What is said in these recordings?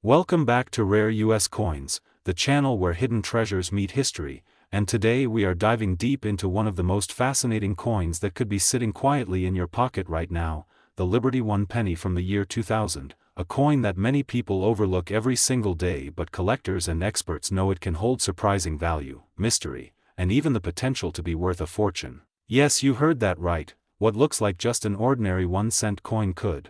Welcome back to Rare US Coins, the channel where hidden treasures meet history, and today we are diving deep into one of the most fascinating coins that could be sitting quietly in your pocket right now, the Liberty 1 penny from the year 2000, a coin that many people overlook every single day but collectors and experts know it can hold surprising value, mystery, and even the potential to be worth a fortune. Yes, you heard that right, what looks like just an ordinary 1-cent coin could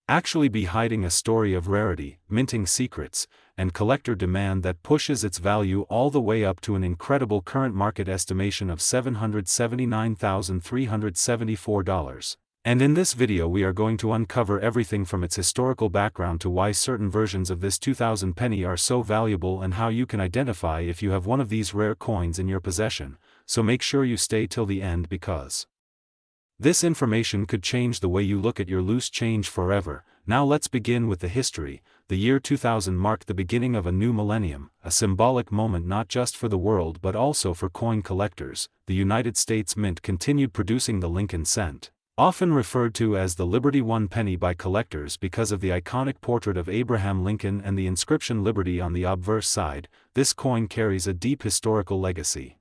actually be hiding a story of rarity, minting secrets, and collector demand that pushes its value all the way up to an incredible current market estimation of $779,374. And in this video we are going to uncover everything from its historical background to why certain versions of this 2000 penny are so valuable and how you can identify if you have one of these rare coins in your possession, so make sure you stay till the end because this information could change the way you look at your loose change forever. Now let's begin with the history. The year 2000 marked the beginning of a new millennium, a symbolic moment not just for the world but also for coin collectors. The United States Mint continued producing the Lincoln cent, often referred to as the Liberty 1 penny by collectors because of the iconic portrait of Abraham Lincoln and the inscription Liberty on the obverse side. This coin carries a deep historical legacy,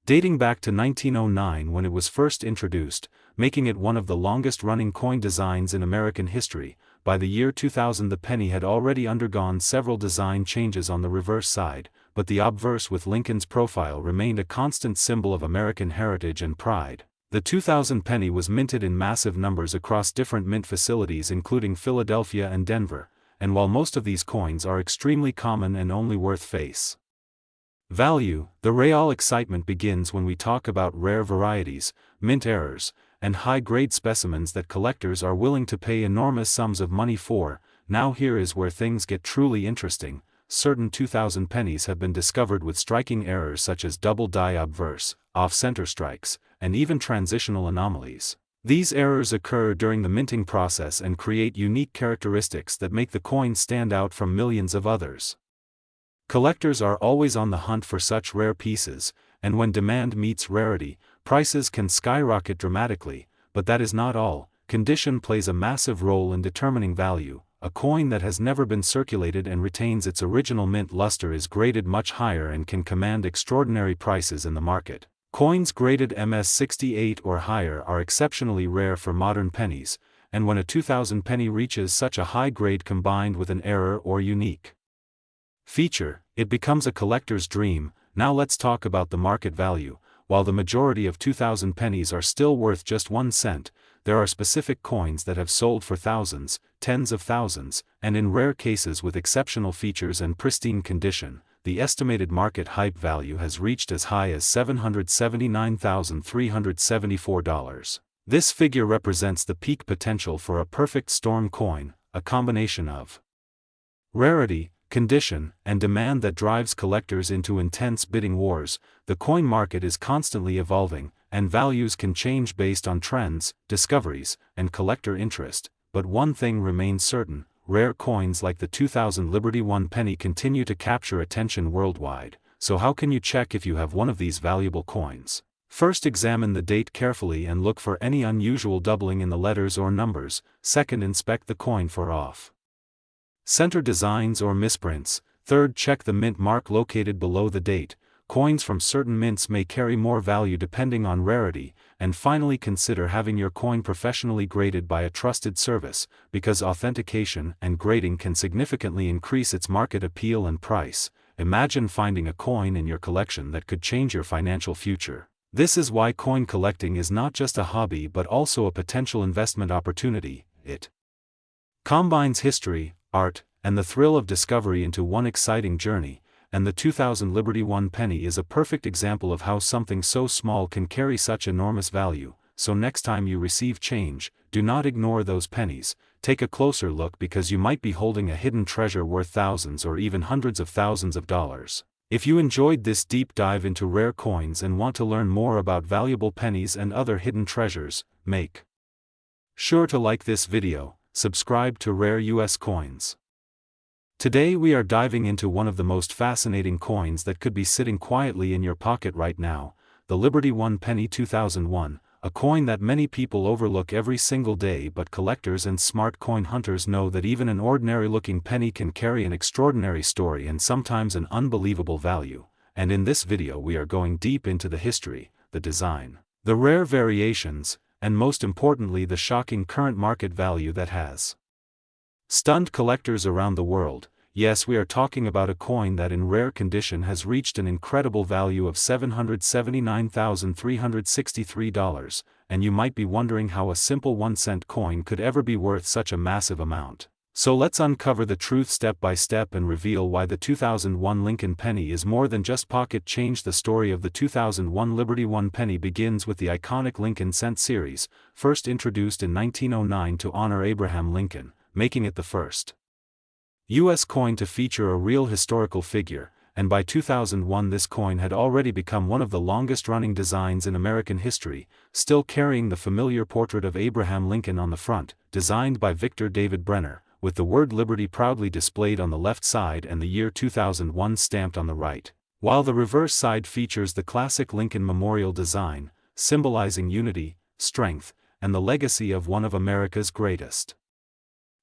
dating back to 1909 when it was first introduced, making it one of the longest-running coin designs in American history. By the year 2000 the penny had already undergone several design changes on the reverse side, but the obverse with Lincoln's profile remained a constant symbol of American heritage and pride. The 2000 penny was minted in massive numbers across different mint facilities including Philadelphia and Denver, and while most of these coins are extremely common and only worth face value, the real excitement begins when we talk about rare varieties, mint errors, and high-grade specimens that collectors are willing to pay enormous sums of money for. Now here is where things get truly interesting. Certain 2000 pennies have been discovered with striking errors such as double die obverse, off-center strikes, and even transitional anomalies. These errors occur during the minting process and create unique characteristics that make the coin stand out from millions of others. Collectors are always on the hunt for such rare pieces, and when demand meets rarity, prices can skyrocket dramatically. But that is not all. Condition plays a massive role in determining value. A coin that has never been circulated and retains its original mint luster is graded much higher and can command extraordinary prices in the market. Coins graded MS-68 or higher are exceptionally rare for modern pennies, and when a 2000 penny reaches such a high grade combined with an error or unique feature, it becomes a collector's dream. Now let's talk about the market value. While the majority of 2000 pennies are still worth just 1 cent, there are specific coins that have sold for thousands, tens of thousands, and in rare cases with exceptional features and pristine condition, the estimated market hype value has reached as high as $779,374. This figure represents the peak potential for a perfect storm coin, a combination of rarity, condition, and demand that drives collectors into intense bidding wars. The coin market is constantly evolving, and values can change based on trends, discoveries, and collector interest. But one thing remains certain: rare coins like the 2000 Liberty 1 penny continue to capture attention worldwide. So how can you check if you have one of these valuable coins? First, examine the date carefully and look for any unusual doubling in the letters or numbers. Second, inspect the coin for off-center designs or misprints. Third, check the mint mark located below the date. Coins from certain mints may carry more value depending on rarity. And finally, consider having your coin professionally graded by a trusted service, because authentication and grading can significantly increase its market appeal and price. Imagine finding a coin in your collection that could change your financial future. This is why coin collecting is not just a hobby but also a potential investment opportunity. It combines history, art, and the thrill of discovery into one exciting journey, and the 2000 Liberty 1 penny is a perfect example of how something so small can carry such enormous value. So next time you receive change, do not ignore those pennies. Take a closer look, because you might be holding a hidden treasure worth thousands or even hundreds of thousands of dollars. If you enjoyed this deep dive into rare coins and want to learn more about valuable pennies and other hidden treasures, make sure to like this video. Subscribe to Rare US Coins. Today we are diving into one of the most fascinating coins that could be sitting quietly in your pocket right now, the Liberty 1 penny 2001, a coin that many people overlook every single day, but collectors and smart coin hunters know that even an ordinary-looking penny can carry an extraordinary story and sometimes an unbelievable value. And in this video we are going deep into the history, the design, the rare variations, and most importantly the shocking current market value that has stunned collectors around the world. Yes, we are talking about a coin that in rare condition has reached an incredible value of $779,363, and you might be wondering how a simple 1-cent coin could ever be worth such a massive amount. So let's uncover the truth step by step and reveal why the 2001 Lincoln penny is more than just pocket change. The story of the 2001 Liberty One penny begins with the iconic Lincoln cent series, first introduced in 1909 to honor Abraham Lincoln, making it the first U.S. coin to feature a real historical figure, and by 2001 this coin had already become one of the longest-running designs in American history, still carrying the familiar portrait of Abraham Lincoln on the front, designed by Victor David Brenner, with the word Liberty proudly displayed on the left side and the year 2001 stamped on the right, while the reverse side features the classic Lincoln Memorial design, symbolizing unity, strength, and the legacy of one of America's greatest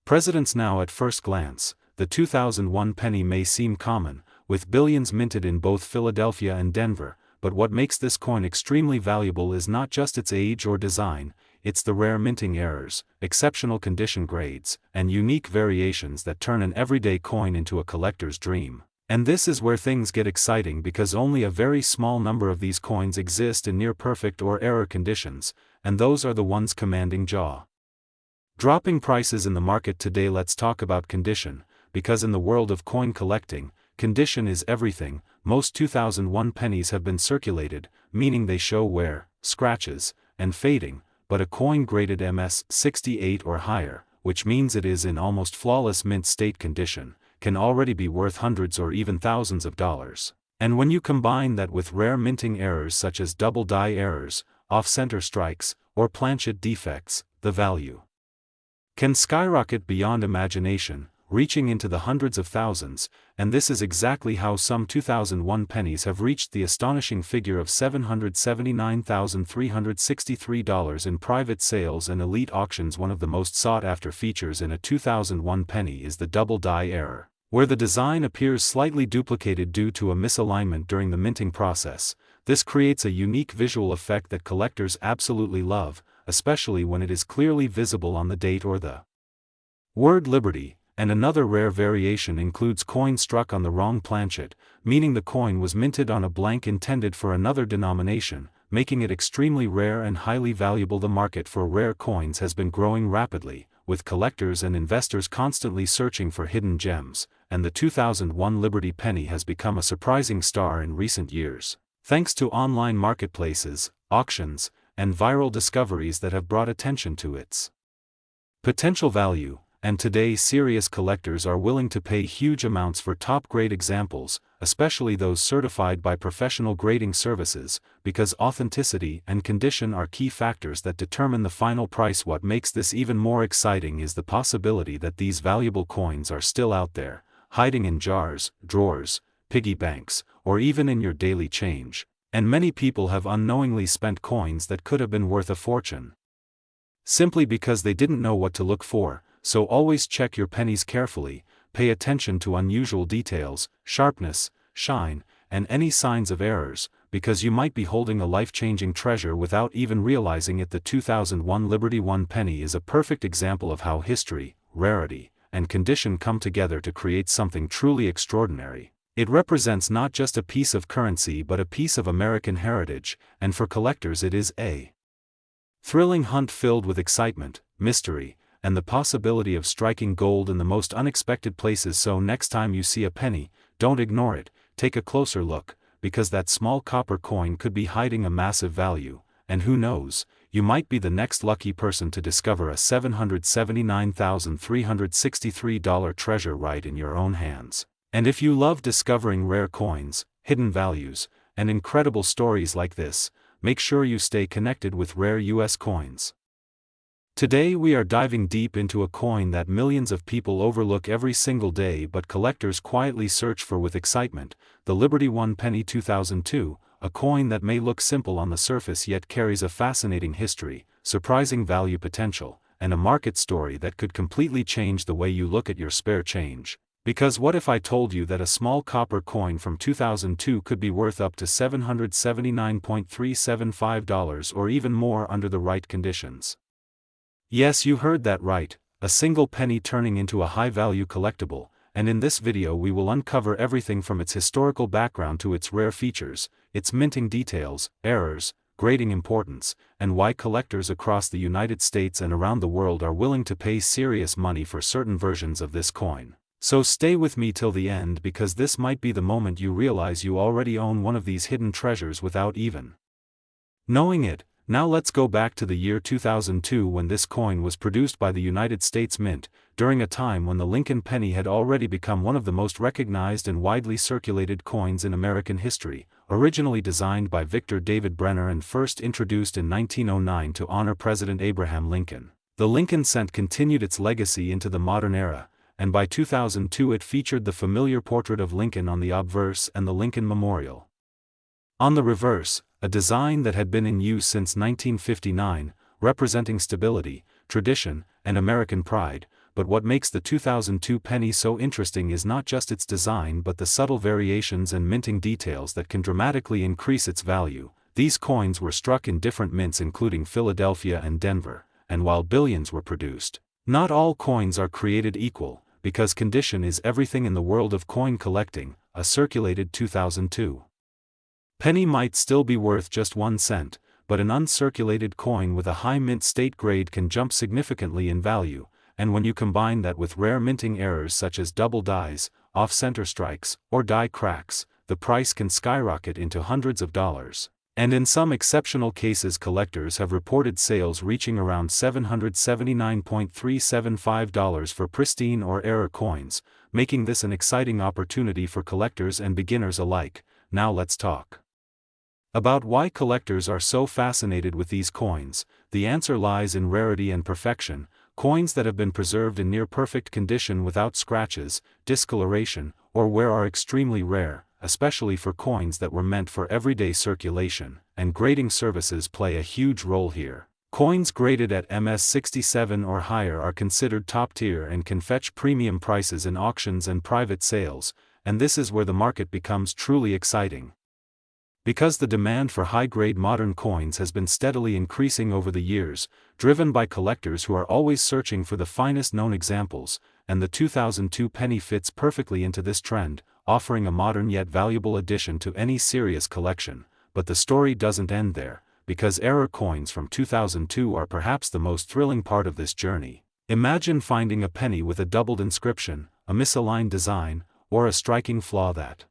presidents. Now at first glance, the 2001 penny may seem common, with billions minted in both Philadelphia and Denver, but what makes this coin extremely valuable is not just its age or design, it's the rare minting errors, exceptional condition grades, and unique variations that turn an everyday coin into a collector's dream. And this is where things get exciting, because only a very small number of these coins exist in near-perfect or error conditions, and those are the ones commanding jaw-dropping prices in the market today. Let's talk about condition, because in the world of coin collecting, condition is everything. Most 2001 pennies have been circulated, meaning they show wear, scratches, and fading, but a coin graded MS 68 or higher, which means it is in almost flawless mint state condition, can already be worth hundreds or even thousands of dollars. And when you combine that with rare minting errors such as double die errors, off-center strikes, or planchet defects, the value can skyrocket beyond imagination, reaching into the hundreds of thousands, and this is exactly how some 2001 pennies have reached the astonishing figure of $779,363 in private sales and elite auctions. One of the most sought-after features in a 2001 penny is the double die error, where the design appears slightly duplicated due to a misalignment during the minting process. This creates a unique visual effect that collectors absolutely love, especially when it is clearly visible on the date or the word Liberty. And another rare variation includes coins struck on the wrong planchet, meaning the coin was minted on a blank intended for another denomination, making it extremely rare and highly valuable. The market for rare coins has been growing rapidly, with collectors and investors constantly searching for hidden gems, and the 2001 Liberty penny has become a surprising star in recent years, thanks to online marketplaces, auctions, and viral discoveries that have brought attention to its potential value. And today serious collectors are willing to pay huge amounts for top-grade examples, especially those certified by professional grading services, because authenticity and condition are key factors that determine the final price. What makes this even more exciting is the possibility that these valuable coins are still out there, hiding in jars, drawers, piggy banks, or even in your daily change, and many people have unknowingly spent coins that could have been worth a fortune simply because they didn't know what to look for. So always check your pennies carefully, pay attention to unusual details, sharpness, shine, and any signs of errors, because you might be holding a life-changing treasure without even realizing it. The 2001 Liberty One penny is a perfect example of how history, rarity, and condition come together to create something truly extraordinary. It represents not just a piece of currency but a piece of American heritage, and for collectors it is a thrilling hunt filled with excitement, mystery, and the possibility of striking gold in the most unexpected places. So next time you see a penny, don't ignore it, take a closer look, because that small copper coin could be hiding a massive value, and who knows, you might be the next lucky person to discover a $779,363 treasure right in your own hands. And if you love discovering rare coins, hidden values, and incredible stories like this, make sure you stay connected with Rare US Coins. Today we are diving deep into a coin that millions of people overlook every single day but collectors quietly search for with excitement, the Liberty One penny 2002, a coin that may look simple on the surface yet carries a fascinating history, surprising value potential, and a market story that could completely change the way you look at your spare change. Because what if I told you that a small copper coin from 2002 could be worth up to $779.375 or even more under the right conditions? Yes, you heard that right, a single penny turning into a high-value collectible, and in this video we will uncover everything from its historical background to its rare features, its minting details, errors, grading importance, and why collectors across the United States and around the world are willing to pay serious money for certain versions of this coin. So stay with me till the end because this might be the moment you realize you already own one of these hidden treasures without even knowing it. Now let's go back to the year 2002 when this coin was produced by the United States Mint, during a time when the Lincoln penny had already become one of the most recognized and widely circulated coins in American history. Originally designed by Victor David Brenner and first introduced in 1909 to honor President Abraham Lincoln, the Lincoln cent continued its legacy into the modern era, and by 2002 it featured the familiar portrait of Lincoln on the obverse and the Lincoln Memorial on the reverse, a design that had been in use since 1959, representing stability, tradition, and American pride. But what makes the 2002 penny so interesting is not just its design but the subtle variations and minting details that can dramatically increase its value. These coins were struck in different mints including Philadelphia and Denver, and while billions were produced, not all coins are created equal, because condition is everything in the world of coin collecting. A circulated 2002 penny might still be worth just 1 cent, but an uncirculated coin with a high mint state grade can jump significantly in value, and when you combine that with rare minting errors such as double dies, off-center strikes, or die cracks, the price can skyrocket into hundreds of dollars. And in some exceptional cases collectors have reported sales reaching around $779.375 for pristine or error coins, making this an exciting opportunity for collectors and beginners alike. Now let's talk about why collectors are so fascinated with these coins. The answer lies in rarity and perfection. Coins that have been preserved in near-perfect condition without scratches, discoloration, or wear are extremely rare, especially for coins that were meant for everyday circulation, and grading services play a huge role here. Coins graded at MS67 or higher are considered top-tier and can fetch premium prices in auctions and private sales, and this is where the market becomes truly exciting. Because the demand for high-grade modern coins has been steadily increasing over the years, driven by collectors who are always searching for the finest known examples, and the 2002 penny fits perfectly into this trend, offering a modern yet valuable addition to any serious collection. But the story doesn't end there, because error coins from 2002 are perhaps the most thrilling part of this journey. Imagine finding a penny with a doubled inscription, a misaligned design, or a striking flaw that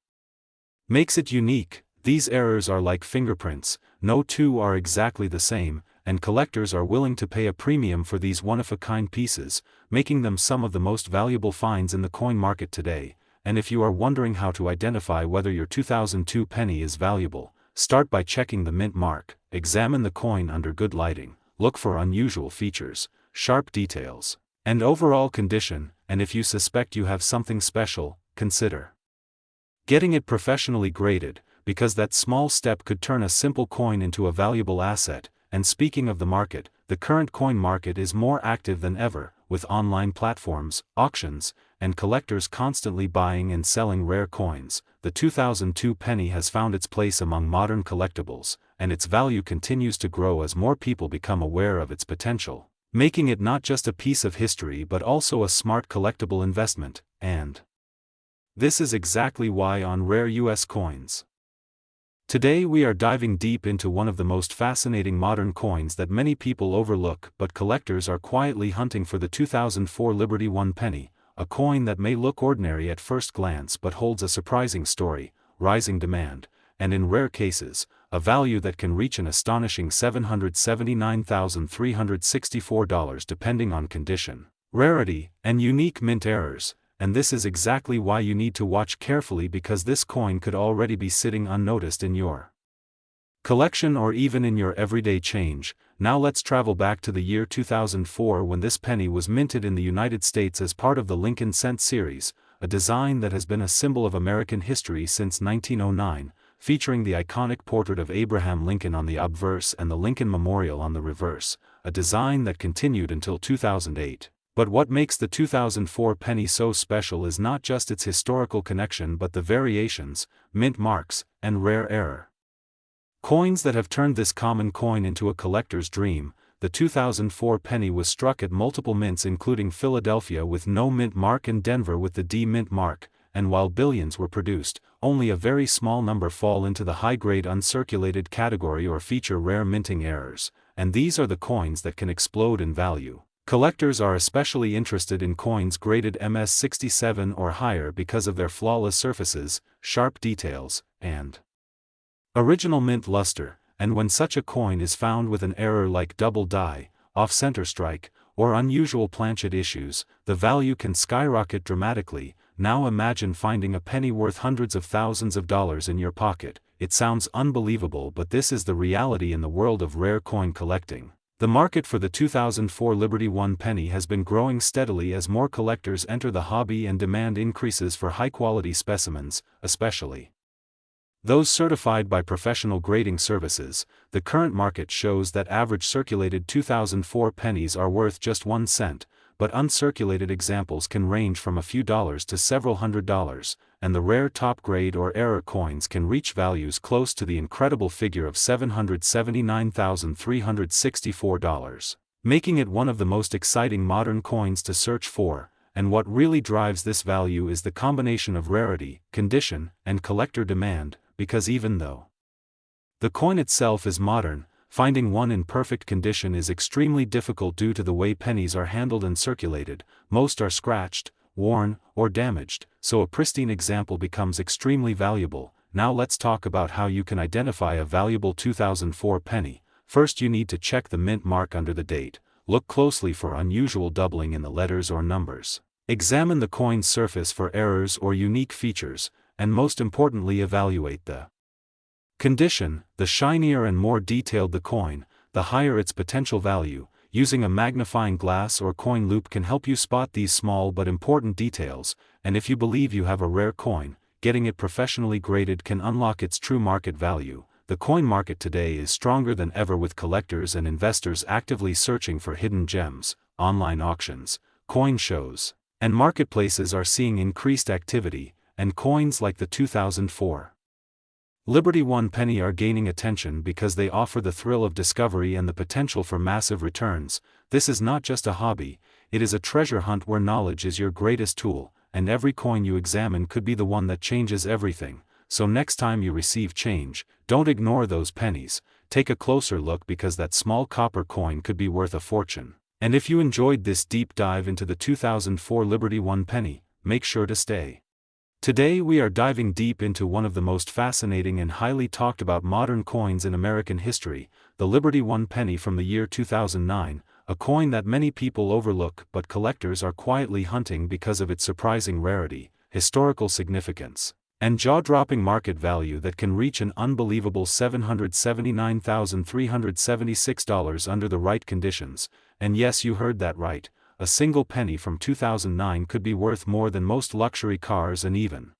makes it unique. These errors are like fingerprints, no two are exactly the same, and collectors are willing to pay a premium for these one-of-a-kind pieces, making them some of the most valuable finds in the coin market today. And if you are wondering how to identify whether your 2002 penny is valuable, start by checking the mint mark, examine the coin under good lighting, look for unusual features, sharp details, and overall condition, and if you suspect you have something special, consider getting it professionally graded, because that small step could turn a simple coin into a valuable asset. And speaking of the market, the current coin market is more active than ever, with online platforms, auctions, and collectors constantly buying and selling rare coins. The 2002 penny has found its place among modern collectibles, and its value continues to grow as more people become aware of its potential, making it not just a piece of history but also a smart collectible investment. And this is exactly why on Rare US Coins today we are diving deep into one of the most fascinating modern coins that many people overlook but collectors are quietly hunting for: the 2004 Liberty One penny, a coin that may look ordinary at first glance but holds a surprising story, rising demand, and in rare cases, a value that can reach an astonishing $779,364 depending on condition, rarity, and unique mint errors. And this is exactly why you need to watch carefully, because this coin could already be sitting unnoticed in your collection or even in your everyday change. Now let's travel back to the year 2004 when this penny was minted in the United States as part of the Lincoln Cent series, a design that has been a symbol of American history since 1909. featuring the iconic portrait of Abraham Lincoln on the obverse and the Lincoln Memorial on the reverse, a design that continued until 2008. But what makes the 2004 penny so special is not just its historical connection but the variations, mint marks, and rare error coins that have turned this common coin into a collector's dream. The 2004 penny was struck at multiple mints including Philadelphia with no mint mark and Denver with the D mint mark, and while billions were produced, only a very small number fall into the high-grade uncirculated category or feature rare minting errors, and these are the coins that can explode in value. Collectors are especially interested in coins graded MS67 or higher because of their flawless surfaces, sharp details, and original mint luster, and when such a coin is found with an error like double die, off-center strike, or unusual planchet issues, the value can skyrocket dramatically. Now imagine finding a penny worth hundreds of thousands of dollars in your pocket. It sounds unbelievable, but this is the reality in the world of rare coin collecting. The market for the 2004 Liberty One penny has been growing steadily as more collectors enter the hobby and demand increases for high-quality specimens, especially those certified by professional grading services. The current market shows that average circulated 2004 pennies are worth just 1 cent, but uncirculated examples can range from a few dollars to several $100s, and the rare top-grade or error coins can reach values close to the incredible figure of $779,364, making it one of the most exciting modern coins to search for. And what really drives this value is the combination of rarity, condition, and collector demand, because even though the coin itself is modern, finding one in perfect condition is extremely difficult due to the way pennies are handled and circulated. Most are scratched, worn, or damaged, so a pristine example becomes extremely valuable. Now let's talk about how you can identify a valuable 2004 penny. First, you need to check the mint mark under the date. Look closely for unusual doubling in the letters or numbers. Examine the coin's surface for errors or unique features, and most importantly, evaluate the condition. The shinier and more detailed the coin, the higher its potential value. Using a magnifying glass or coin loop can help you spot these small but important details, and if you believe you have a rare coin, getting it professionally graded can unlock its true market value. The coin market today is stronger than ever, with collectors and investors actively searching for hidden gems. Online auctions, coin shows, and marketplaces are seeing increased activity, and coins like the 2004 Liberty One penny are gaining attention because they offer the thrill of discovery and the potential for massive returns. This is not just a hobby, it is a treasure hunt where knowledge is your greatest tool, and every coin you examine could be the one that changes everything. So next time you receive change, don't ignore those pennies. Take a closer look, because that small copper coin could be worth a fortune. And if you enjoyed this deep dive into the 2004 Liberty One penny, make sure to stay. Today we are diving deep into one of the most fascinating and highly talked about modern coins in American history, the Liberty One penny from the year 2009, a coin that many people overlook but collectors are quietly hunting because of its surprising rarity, historical significance, and jaw-dropping market value that can reach an unbelievable $779,376 under the right conditions. And yes, you heard that right. A single penny from 2009 could be worth more than most luxury cars and even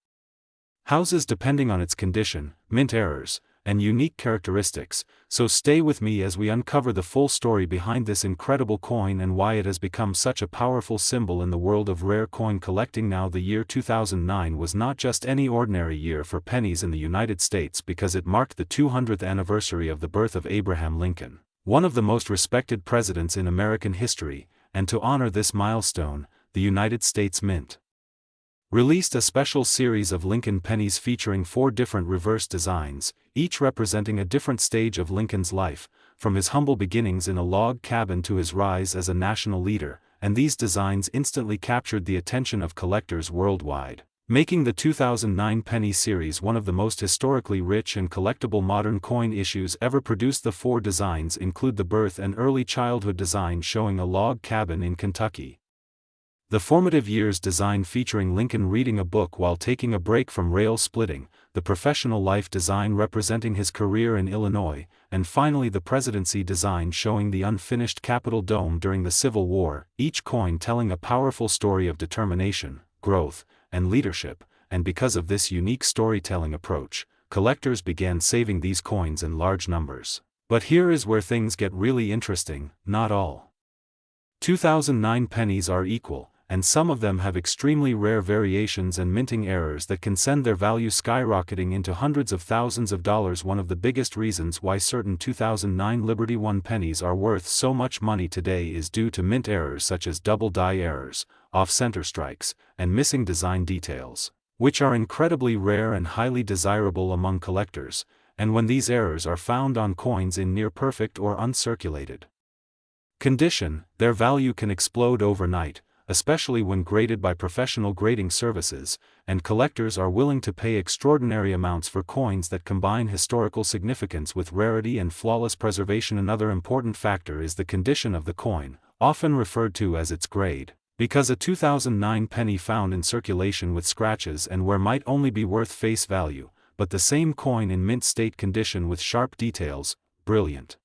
houses, depending on its condition, mint errors, and unique characteristics. So stay with me as we uncover the full story behind this incredible coin and why it has become such a powerful symbol in the world of rare coin collecting. Now, the year 2009 was not just any ordinary year for pennies in the United States, because it marked the 200th anniversary of the birth of Abraham Lincoln, one of the most respected presidents in American history. And to honor this milestone, the United States Mint released a special series of Lincoln pennies featuring 4 different reverse designs, each representing a different stage of Lincoln's life, from his humble beginnings in a log cabin to his rise as a national leader, and these designs instantly captured the attention of collectors worldwide, making the 2009 penny series one of the most historically rich and collectible modern coin issues ever produced. The 4 designs include the birth and early childhood design showing a log cabin in Kentucky, the formative years design featuring Lincoln reading a book while taking a break from rail splitting, the professional life design representing his career in Illinois, and finally the presidency design showing the unfinished Capitol Dome during the Civil War, each coin telling a powerful story of determination, growth, and leadership. And because of this unique storytelling approach, collectors began saving these coins in large numbers. But here is where things get really interesting: not all 2009 pennies are equal, and some of them have extremely rare variations and minting errors that can send their value skyrocketing into hundreds of thousands of dollars. One of the biggest reasons why certain 2009 Liberty One pennies are worth so much money today is due to mint errors such as double die errors, off-center strikes, and missing design details, which are incredibly rare and highly desirable among collectors, and when these errors are found on coins in near-perfect or uncirculated condition, their value can explode overnight, especially when graded by professional grading services, and collectors are willing to pay extraordinary amounts for coins that combine historical significance with rarity and flawless preservation. Another important factor is the condition of the coin, often referred to as its grade, because a 2009 penny found in circulation with scratches and wear might only be worth face value, but the same coin in mint state condition with sharp details, brilliant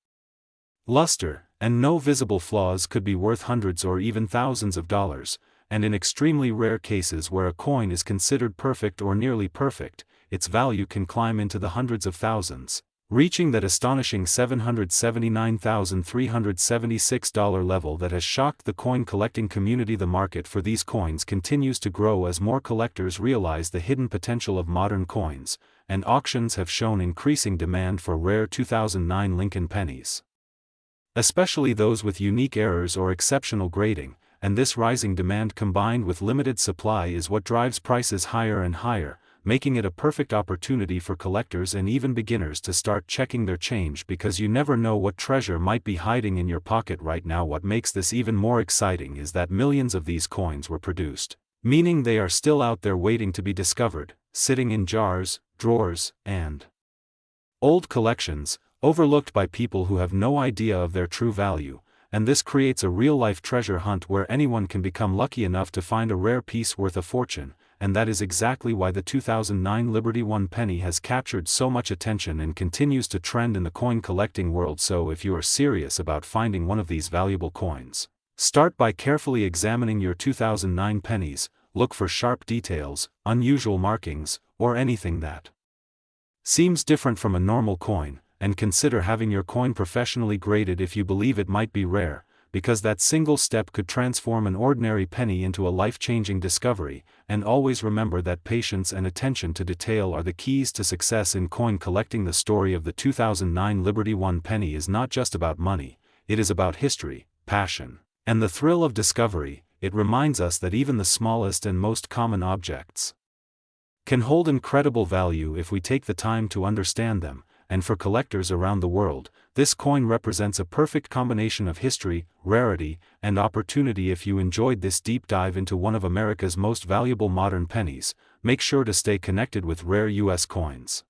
luster, and no visible flaws could be worth hundreds or even thousands of dollars, and in extremely rare cases where a coin is considered perfect or nearly perfect, its value can climb into the hundreds of thousands, reaching that astonishing $779,376 level that has shocked the coin collecting community. The market for these coins continues to grow as more collectors realize the hidden potential of modern coins, and auctions have shown increasing demand for rare 2009 Lincoln pennies, especially those with unique errors or exceptional grading, and this rising demand combined with limited supply is what drives prices higher and higher, making it a perfect opportunity for collectors and even beginners to start checking their change, because you never know what treasure might be hiding in your pocket right now. What makes this even more exciting is that millions of these coins were produced, meaning they are still out there waiting to be discovered, sitting in jars, drawers, and old collections, overlooked by people who have no idea of their true value, and this creates a real-life treasure hunt where anyone can become lucky enough to find a rare piece worth a fortune, and that is exactly why the 2009 Liberty One penny has captured so much attention and continues to trend in the coin collecting world. So if you are serious about finding one of these valuable coins, start by carefully examining your 2009 pennies. Look for sharp details, unusual markings, or anything that seems different from a normal coin, and consider having your coin professionally graded if you believe it might be rare, because that single step could transform an ordinary penny into a life-changing discovery. And always remember that patience and attention to detail are the keys to success in coin collecting. The story of the 2009 Liberty One penny is not just about money, it is about history, passion, and the thrill of discovery. It reminds us that even the smallest and most common objects can hold incredible value if we take the time to understand them. And for collectors around the world, this coin represents a perfect combination of history, rarity, and opportunity. If you enjoyed this deep dive into one of America's most valuable modern pennies, make sure to stay connected with Rare US Coins.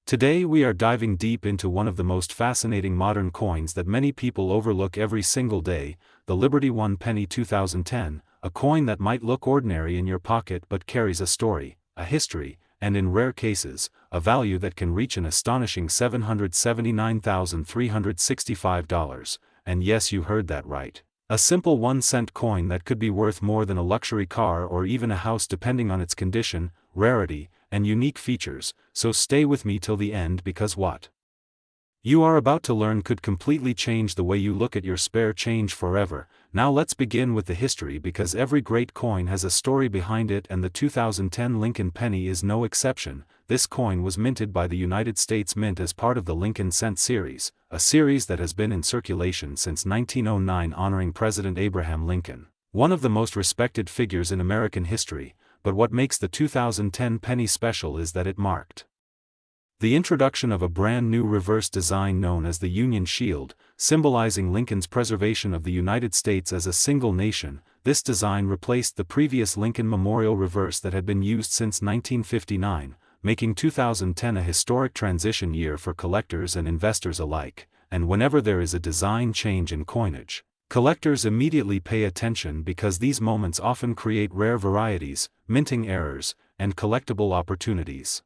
Today we are diving deep into one of the most fascinating modern coins that many people overlook every single day, the Liberty One penny 2010, a coin that might look ordinary in your pocket but carries a story, a history, and in rare cases, a value that can reach an astonishing $779,365, and yes, you heard that right. A simple 1-cent coin that could be worth more than a luxury car or even a house depending on its condition, rarity, and unique features. So stay with me till the end, because what you are about to learn could completely change the way you look at your spare change forever. Now let's begin with the history, because every great coin has a story behind it, and the 2010 Lincoln penny is no exception. This coin was minted by the United States Mint as part of the Lincoln Cent series, a series that has been in circulation since 1909, honoring President Abraham Lincoln, one of the most respected figures in American history. But what makes the 2010 penny special is that it marked the introduction of a brand new reverse design known as the Union Shield, symbolizing Lincoln's preservation of the United States as a single nation. This design replaced the previous Lincoln Memorial reverse that had been used since 1959, making 2010 a historic transition year for collectors and investors alike. And whenever there is a design change in coinage, collectors immediately pay attention, because these moments often create rare varieties, minting errors, and collectible opportunities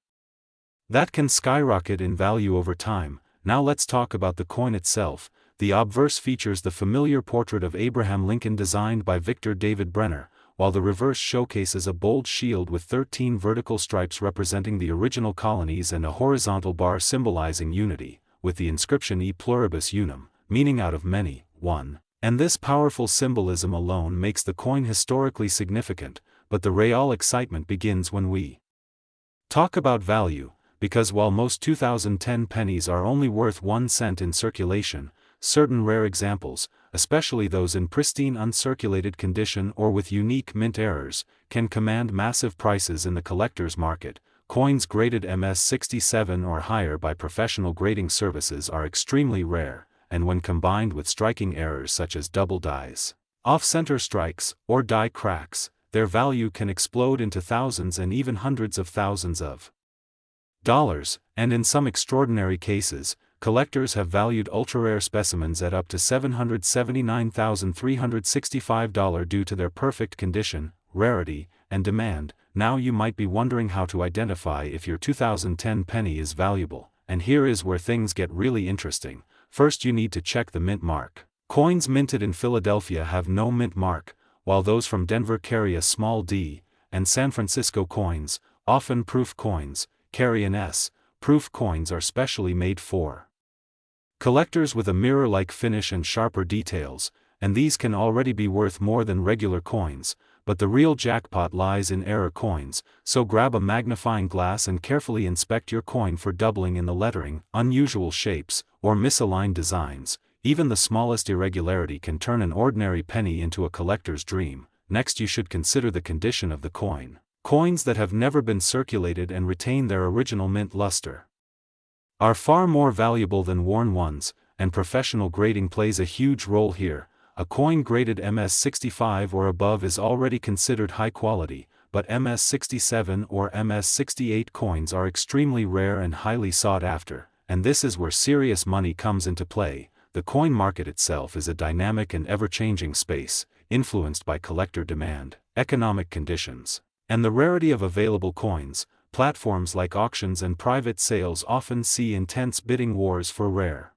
that can skyrocket in value over time. Now let's talk about the coin itself. The obverse features the familiar portrait of Abraham Lincoln designed by Victor David Brenner, while the reverse showcases a bold shield with 13 vertical stripes representing the original colonies and a horizontal bar symbolizing unity, with the inscription E pluribus unum, meaning out of many, one. And this powerful symbolism alone makes the coin historically significant, but the real excitement begins when we talk about value, because while most 2010 pennies are only worth 1 cent in circulation, certain rare examples, especially those in pristine uncirculated condition or with unique mint errors, can command massive prices in the collector's market. Coins graded MS67 or higher by professional grading services are extremely rare, and when combined with striking errors such as double dies, off-center strikes, or die cracks, their value can explode into thousands and even hundreds of thousands of dollars, and in some extraordinary cases, collectors have valued ultra-rare specimens at up to $779,365 due to their perfect condition, rarity, and demand. Now you might be wondering how to identify if your 2010 penny is valuable, and here is where things get really interesting. First, you need to check the mint mark. Coins minted in Philadelphia have no mint mark, while those from Denver carry a small d, and San Francisco coins, often proof coins, carry an S. Proof coins are specially made for collectors with a mirror-like finish and sharper details, and these can already be worth more than regular coins, but the real jackpot lies in error coins, so grab a magnifying glass and carefully inspect your coin for doubling in the lettering, unusual shapes, or misaligned designs. Even the smallest irregularity can turn an ordinary penny into a collector's dream. Next, you should consider the condition of the coin. Coins that have never been circulated and retain their original mint luster are far more valuable than worn ones, and professional grading plays a huge role here. A coin graded MS65 or above is already considered high quality, but MS67 or MS68 coins are extremely rare and highly sought after, and this is where serious money comes into play. The coin market itself is a dynamic and ever-changing space, influenced by collector demand, economic conditions, and the rarity of available coins. Platforms like auctions and private sales often see intense bidding wars for rare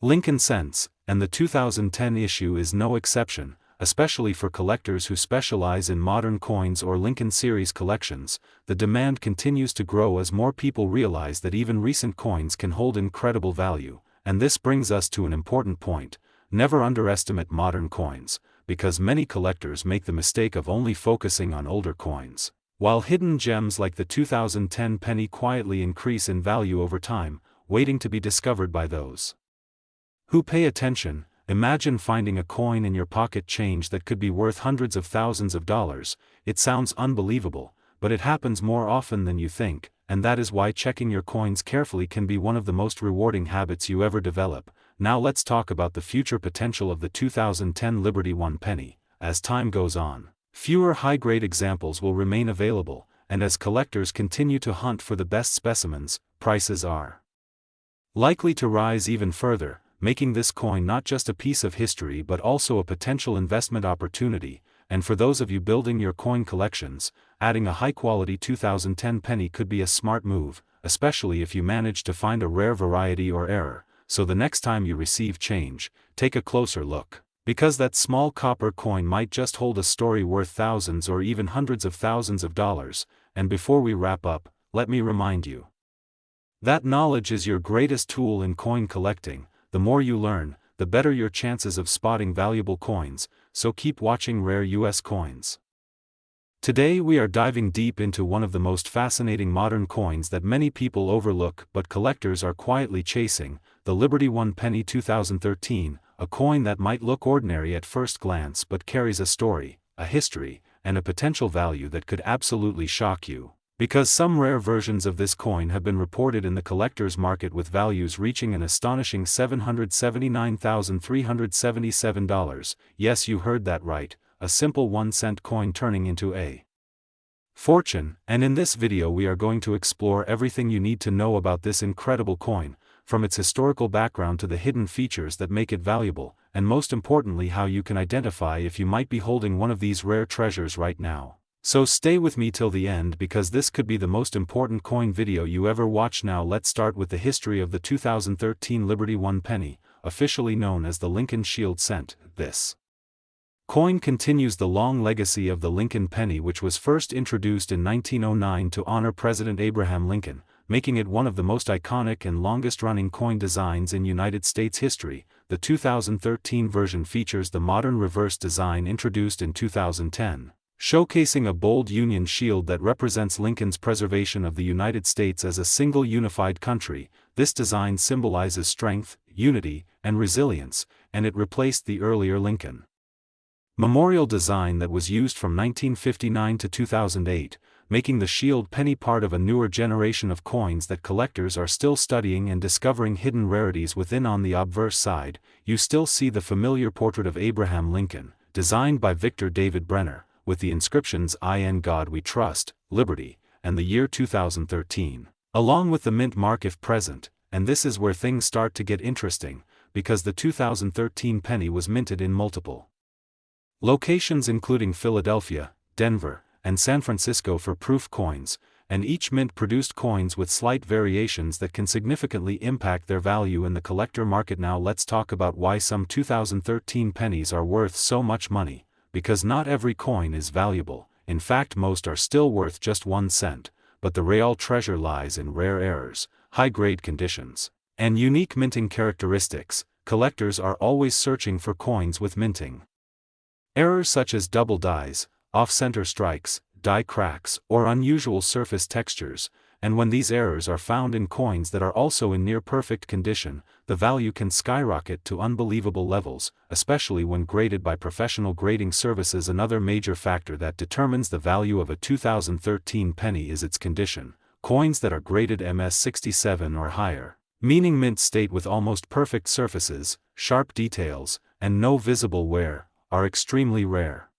Lincoln cents, and the 2010 issue is no exception, especially for collectors who specialize in modern coins or Lincoln series collections. The demand continues to grow as more people realize that even recent coins can hold incredible value, and this brings us to an important point: never underestimate modern coins, because many collectors make the mistake of only focusing on older coins, while hidden gems like the 2010 penny quietly increase in value over time, waiting to be discovered by those who pay attention. Imagine finding a coin in your pocket change that could be worth hundreds of thousands of dollars. It sounds unbelievable, but it happens more often than you think, and that is why checking your coins carefully can be one of the most rewarding habits you ever develop. Now let's talk about the future potential of the 2010 Liberty One penny. As time goes on, fewer high-grade examples will remain available, and as collectors continue to hunt for the best specimens, prices are likely to rise even further, making this coin not just a piece of history but also a potential investment opportunity. And for those of you building your coin collections, adding a high-quality 2010 penny could be a smart move, especially if you manage to find a rare variety or error. So the next time you receive change, take a closer look, because that small copper coin might just hold a story worth thousands or even hundreds of thousands of dollars. And before we wrap up, let me remind you that knowledge is your greatest tool in coin collecting. The more you learn, the better your chances of spotting valuable coins, so keep watching Rare US Coins. Today we are diving deep into one of the most fascinating modern coins that many people overlook but collectors are quietly chasing, the Liberty One penny 2013, a coin that might look ordinary at first glance but carries a story, a history, and a potential value that could absolutely shock you. Because some rare versions of this coin have been reported in the collector's market with values reaching an astonishing $779,377. Yes, you heard that right, a simple 1-cent coin turning into a fortune. And in this video we are going to explore everything you need to know about this incredible coin, from its historical background to the hidden features that make it valuable, and most importantly how you can identify if you might be holding one of these rare treasures right now. So stay with me till the end because this could be the most important coin video you ever watch. Now let's start with the history of the 2013 Liberty One penny, officially known as the Lincoln Shield cent. This Coin continues the long legacy of the Lincoln penny, which was first introduced in 1909 to honor President Abraham Lincoln, making it one of the most iconic and longest-running coin designs in United States history. The 2013 version features the modern reverse design introduced in 2010, showcasing a bold Union shield that represents Lincoln's preservation of the United States as a single unified country. This design symbolizes strength, unity, and resilience, and it replaced the earlier Lincoln memorial design that was used from 1959 to 2008, making the shield penny part of a newer generation of coins that collectors are still studying and discovering hidden rarities within. On the obverse side, you still see the familiar portrait of Abraham Lincoln, designed by Victor David Brenner, with the inscriptions "In God We Trust," "Liberty," and the year 2013, along with the mint mark if present. And this is where things start to get interesting, because the 2013 penny was minted in multiple locations including Philadelphia, Denver, and San Francisco for proof coins, and each mint produced coins with slight variations that can significantly impact their value in the collector market. Now let's talk about why some 2013 pennies are worth so much money, because not every coin is valuable. In fact, most are still worth just 1 cent, but the real treasure lies in rare errors, high-grade conditions, and unique minting characteristics. Collectors are always searching for coins with minting errors such as double dies, off-center strikes, die cracks, or unusual surface textures, and when these errors are found in coins that are also in near-perfect condition, the value can skyrocket to unbelievable levels, especially when graded by professional grading services. Another major factor that determines the value of a 2013 penny is its condition. Coins that are graded MS67 or higher, meaning mint state with almost perfect surfaces, sharp details, and no visible wear, are extremely rare.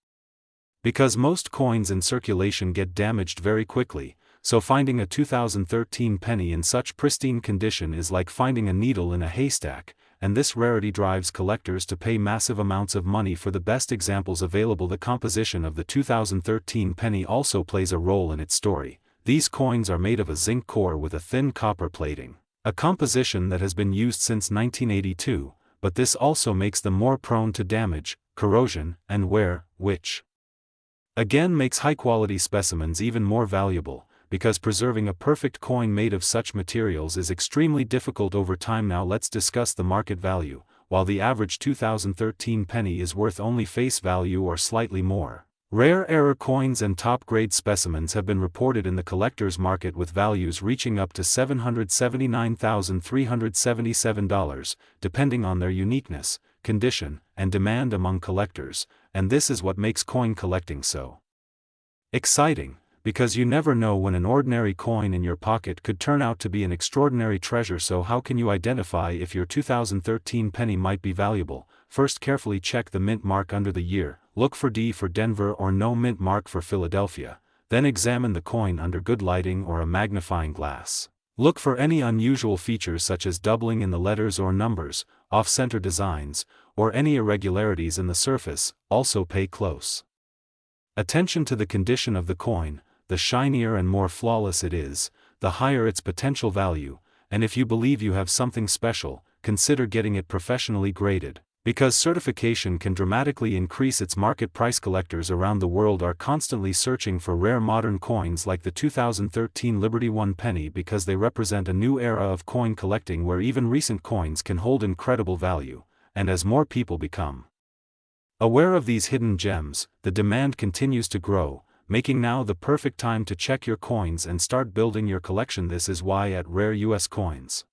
Because most coins in circulation get damaged very quickly, so finding a 2013 penny in such pristine condition is like finding a needle in a haystack, and this rarity drives collectors to pay massive amounts of money for the best examples available. The composition of the 2013 penny also plays a role in its story. These coins are made of a zinc core with a thin copper plating, a composition that has been used since 1982, but this also makes them more prone to damage, corrosion, and wear, which again makes high-quality specimens even more valuable, because preserving a perfect coin made of such materials is extremely difficult over time. Now let's discuss the market value. While the average 2013 penny is worth only face value or slightly more, rare error coins and top-grade specimens have been reported in the collector's market with values reaching up to $779,377, depending on their uniqueness, condition, and demand among collectors. And this is what makes coin collecting so exciting, because you never know when an ordinary coin in your pocket could turn out to be an extraordinary treasure. So how can you identify if your 2013 penny might be valuable? First, carefully check the mint mark under the year. Look for D for Denver or no mint mark for Philadelphia. Then examine the coin under good lighting or a magnifying glass. Look for any unusual features such as doubling in the letters or numbers, off-center designs, or any irregularities in the surface. Also pay close attention to the condition of the coin. The shinier and more flawless it is, the higher its potential value, and if you believe you have something special, consider getting it professionally graded, because certification can dramatically increase its market price. Collectors around the world are constantly searching for rare modern coins like the 2013 Liberty 1 penny, because they represent a new era of coin collecting where even recent coins can hold incredible value. And as more people become aware of these hidden gems, the demand continues to grow, making now the perfect time to check your coins and start building your collection. This is why at Rare US Coins